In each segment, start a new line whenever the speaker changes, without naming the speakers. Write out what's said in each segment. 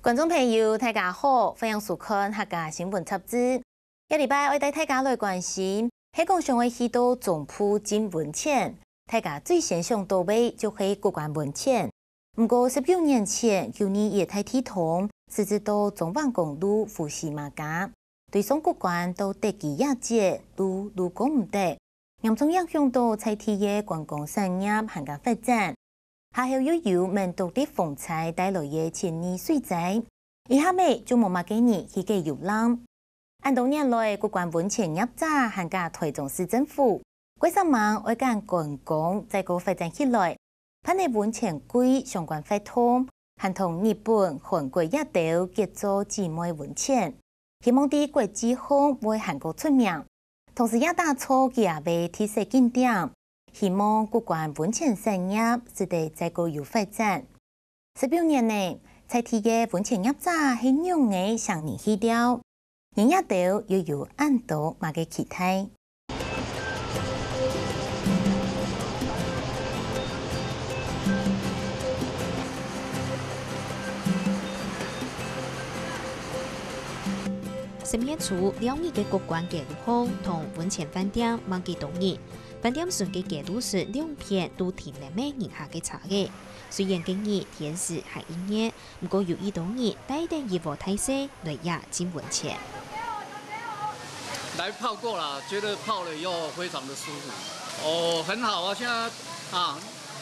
观众朋友，大家好，欢迎收看客家新闻插枝。一礼拜我带大家来关心，香港上会去到总铺进温泉，大家最先想到的就系国关温泉。不过19年前，旧年液态铁桶直至到中环公路富士马家，对上国关到地基亚界路讲唔得，严重影响到在地嘅观光产业行嘅发展。还有由民族的风采带来嘅千年水灾，以下尾就冇乜幾年去嘅遊覽。按多年來，國關温泉業者行加台中市政府，貴上網愛間觀光再個發展起來，盼你温泉區相關發通，還同日本、韓國、印度結做姊妹温泉，希望啲國際上為韓國出名，同時也打造佢也為特色景點。希望國關温泉產業是得再個有發展。19年內，在地嘅温泉業者係用嘅上年去掉，人也都又有按到嘛嘅期待。
10月初，2億嘅國關街路巷同温泉飯店忙幾多年。飯店順嘅街路是2片都停了咩人下嘅茶嘅。雖然今年天時係炎熱，不過有多年帶啲熱火態勢來壓進温泉。
來泡過了，覺得泡了以後非常的舒服。哦，很好啊，現在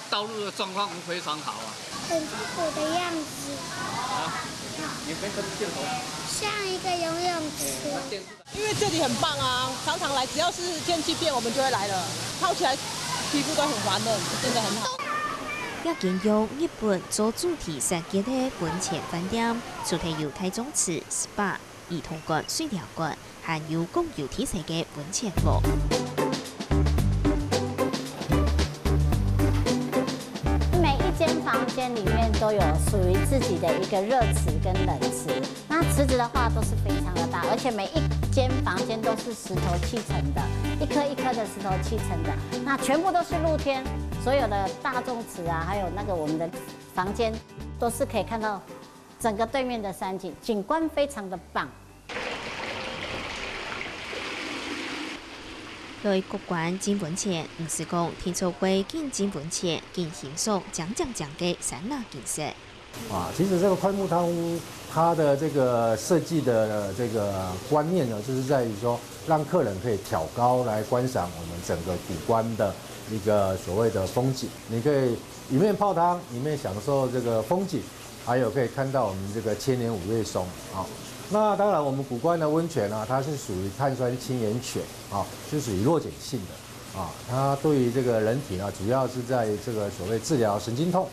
道路的狀況非常好啊。
很舒服的樣子。
你跟鏡頭。
像一個游泳池。
因為這裡很棒啊，常常來，只要是天氣變，我們就會來了。泡起來皮膚都很滑嫩，真的很好。
一間由日本做主題設計的温泉飯店，除咗有台中池、SPA、兒童館、水療館，還有共有特色嘅温泉房。
每一間房間裡面都有屬於自己的一個熱池跟冷池。那池子的話都是非常的大，而且每一間房間都是石頭砌成的，一顆一顆的石頭砌成的。那全部都是露天，所有的大眾池啊，還有那個我們的房間，都是可以看到整個對面的山景，景觀非常的棒。
來國關進温泉，唔是講天朝會進温泉，更欣賞講嘅山吶景色。
其實這個快木湯屋，它的這個設計的這個觀念呢，就是在於說，讓客人可以挑高來觀賞我們整個古關的一個所謂的風景。你可以裡面泡湯，裡面享受這個風景，還有可以看到我們這個千年五葉松啊。那當然，我們古關的溫泉呢，它是屬於碳酸氫鹽泉啊，是屬於弱鹼性的啊。它對於這個人體呢，主要是在這個所謂治療神經痛。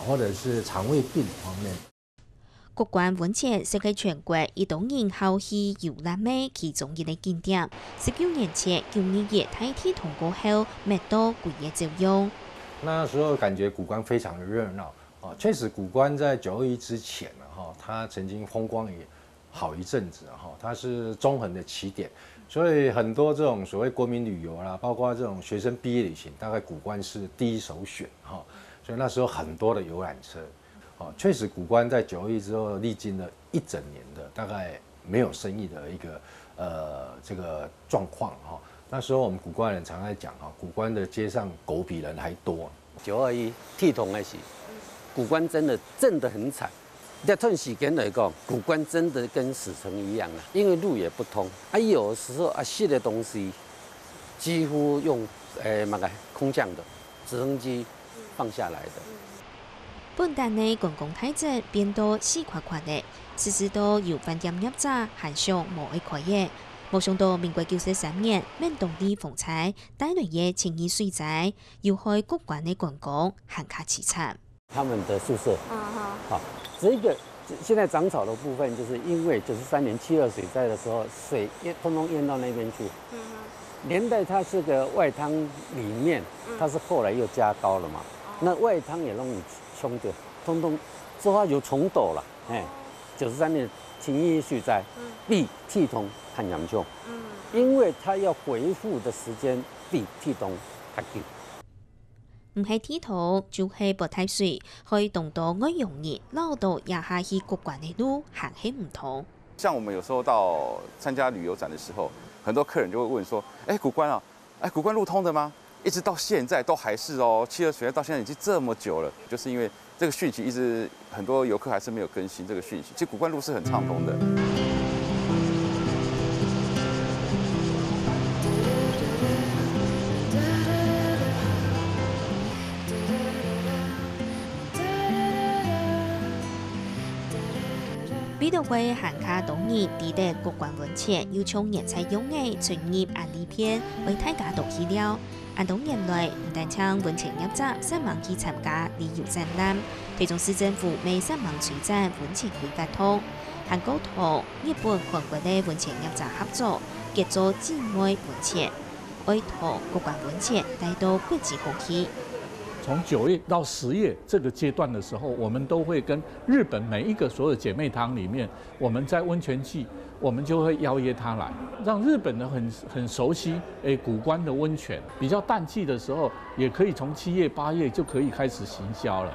或者是腸胃病方面。
國關温泉是喺全國一多年後去遊覽嘅其中一個景點。19年前，舊年液態鐵桶過後，沒到貴嘅照用。
那時候感覺古關非常的熱鬧啊，確實古關在921之前呢，它曾經風光也好一陣子哈，它是中橫的起點，所以很多這種所謂國民旅遊啦，包括這種學生畢業旅行，大概古關是第一首選哈。所以那時候很多的遊覽車，確實古關在921之後歷經了一整年的大概沒有生意的一個這個狀況哈。那時候我們古關人常在講哈，古關的街上狗比人還多。
921鐵桶的是古關真的很慘。在這段時間來講，古關真的跟死城一樣啊，因為路也不通，有時候新的東西幾乎用空降的直升機。放下來的。
本地嘅觀光體質變到四塊塊嘅，時時都有飯店業者限上冇愛開業。冇想到民國93年，闽當地風災帶來嘅千年水災，要害國關嘅觀光很卡淒慘。
他們的宿舍，好，這個現在長草的部分，就是因為93年7.2水災的時候，水通通淹到那邊去。連帶它這個外湯裡面，它是後來又加高了嘛。那外湯也容易沖掉，通通之後有重陡了。93年7.1水災，比鐵桶還嚴重，因為它要恢復的時間比鐵桶還久。
唔係剃頭，就係不太水，可以動到我容易繞到也下去國館的路行起唔同。
像我們有時候到參加旅遊展的時候，很多客人就會問說：古關啊，古關路通的嗎？一直到現在都還是哦，七二水到現在已經這麼久了，就是因為這個訊息一直很多遊客還是沒有更新這個訊息。其實古關路是很暢通的。
彼得會行卡當日抵達國館溫泉，要從人才擁嘅專業案例片為大家讀資料。按當年來，唔但將溫泉業者上網去參加旅遊展覽，台中市政府未上網推展溫泉規劃通，韓國同日本、韓國嘅溫泉業者合作，結做姊妹溫泉，為同國館溫泉帶到國際紅氣。
從9月到10月這個階段的時候，我們都會跟日本每一個所有姐妹湯裡面，我們在溫泉季，我們就會邀約他來，讓日本人很熟悉古關的溫泉。比較淡季的時候，也可以從7月、8月就可以開始行銷了，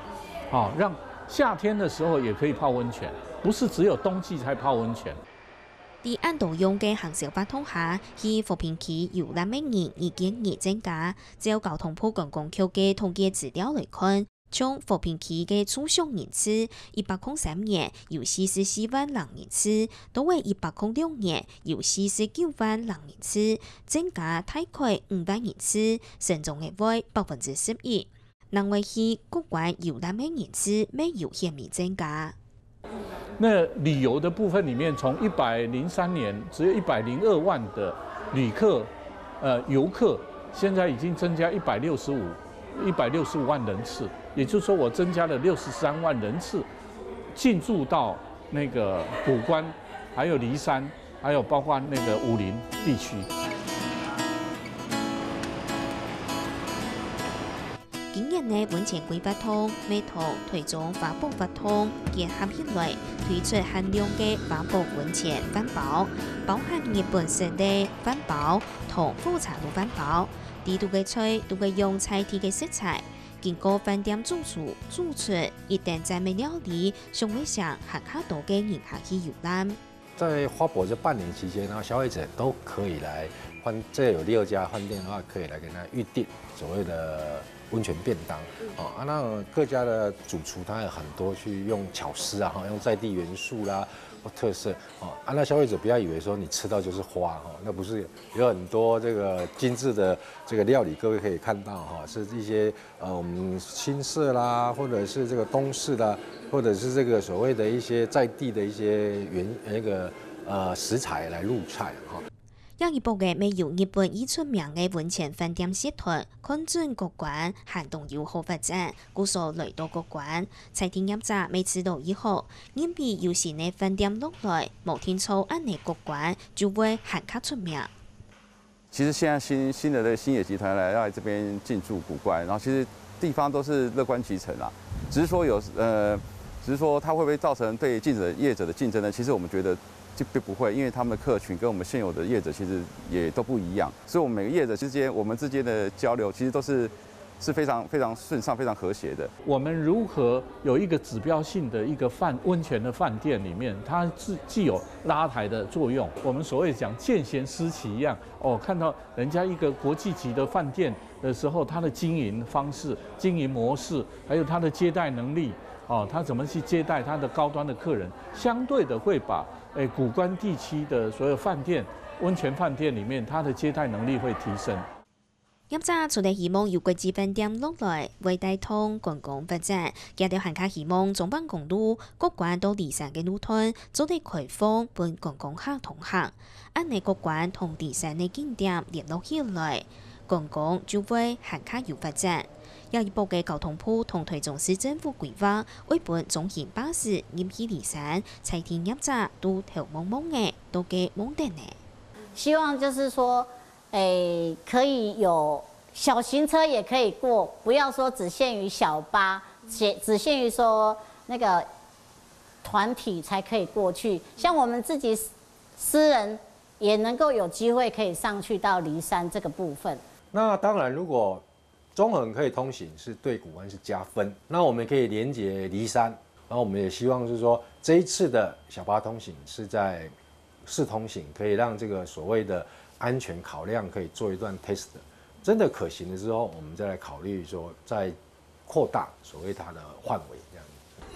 好，讓夏天的時候也可以泡溫泉，不是只有冬季才泡溫泉。
喺安道用嘅行銷法通下，去和平區遊覽嘅人已經日增加。照交通部公共局嘅統計資料來看，從和平區嘅出生人次103年由44萬人次，到為106年由49萬人次，增加大概5萬人次，成長嘅為11%。能為去國館遊覽嘅人次沒有顯著增加。
那旅遊的部分裡面，從103年只有102萬的旅客，遊客，現在已經增加165萬人次，也就是說我增加了63萬人次進駐到那個古關，還有梨山，還有包括那個武林地區。
今年嘅溫泉規劃通、美圖推動環保法通結合起來，推出限量嘅環保溫泉飯包，包含日本式嘅飯包同複雜嘅飯包。地度嘅菜都會用菜地嘅食材，經過飯店煮出，一旦在美料理，尚會上客較多嘅人客去遊覽。
在花博這半年期間，然後消費者都可以來這有6家飯店的話，可以來跟他預定所謂的溫泉便當。那各家的主廚他有很多去用巧思啊，用在地元素啦或特色。那消費者不要以為說你吃到就是花，那不是，有很多這個精緻的這個料理，各位可以看到是一些我們新式啦，或者是這個東式啦，或者是這個所謂的一些在地的一些食材來入菜哈。
有一部嘅未有日本已出名嘅溫泉飯店社團，看準國館行動友好發展，故所來到國館，菜店業者未知道以後，因為有時呢飯店落來，冇聽錯安尼國館就會很較出名。
其實現在新的這個星野集團來這邊進駐古關，然後其實地方都是樂觀其成啦，只是說它會不會造成對業者的競爭呢？其實我們覺得。就不會，因為他們的客群跟我們現有的業者其實也都不一樣，所以我們每個業者之間，我們之間的交流其實都是非常順暢、非常和諧的。
我們如何有一個指標性的一個溫泉的飯店裡面，它既有拉抬的作用，我們所謂講見賢思齊一樣，看到人家一個國際級的飯店的時候，它的經營方式、經營模式，還有它的接待能力，它怎麼去接待它的高端的客人，相對的會把古關地區的所有飯店、溫泉飯店裡面，它的接待能力會提升。
業者除了希望有國際飯店落來，為帶動觀光發展，加條行卡希望中板公路、國館到梨山嘅路段做啲開放，俾觀光客同行。按呢國館同梨山嘅景點聯絡起來，觀光就會行卡有發展。有一部嘅交通部同台中市政府規劃，為本中型巴士入去梨山，菜店業者都頭蒙蒙嘅，都嘅蒙定嘅。
希望就是說，可以有小型車也可以過，不要說只限於小巴，只限於說那個團體才可以過去。像我們自己私人也能夠有機會可以上去到梨山這個部分。
那當然，如果中横可以通行是对古关是加分。那我们可以连接梨山，然后我们也希望是说这一次的小巴通行是在试通行，可以让这个所谓的安全考量可以做一段 test， 真的可行了之后，我们再来考虑说再扩大所谓它的范围这样。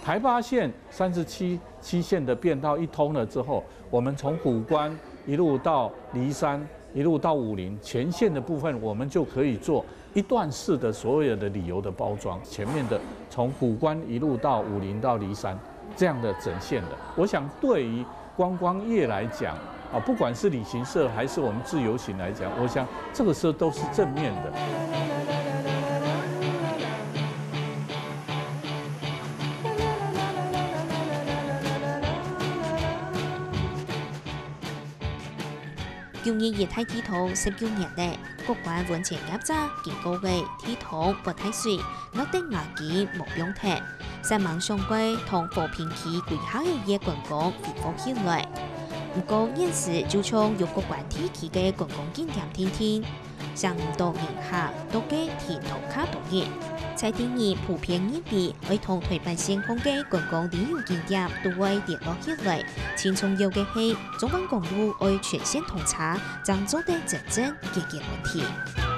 台八线37线的变道一通了之后，我们从古关一路到梨山，一路到武陵前线的部分，我们就可以做一段式的所有的旅游的包装。前面的从古关一路到武陵到梨山这样的整线的，我想对于观光业来讲啊，不管是旅行社还是我们自由行来讲，我想这个是都是正面的。
今年熱體鐵路19年嚟，國關運前業者警告嘅鐵路不太水，落地牙機冇用鐵，新聞上歸同和平區規劃嘅夜觀光恢復起來。不過現時就從有國關地區嘅觀光景點聽聽，想唔到名下都嘅鐵路卡動業。在第二普遍認為，會同台北縣空嘅觀光旅遊景點都會跌落起來。其重要嘅係，中灣公路會全線通查，將做得真正解決問題。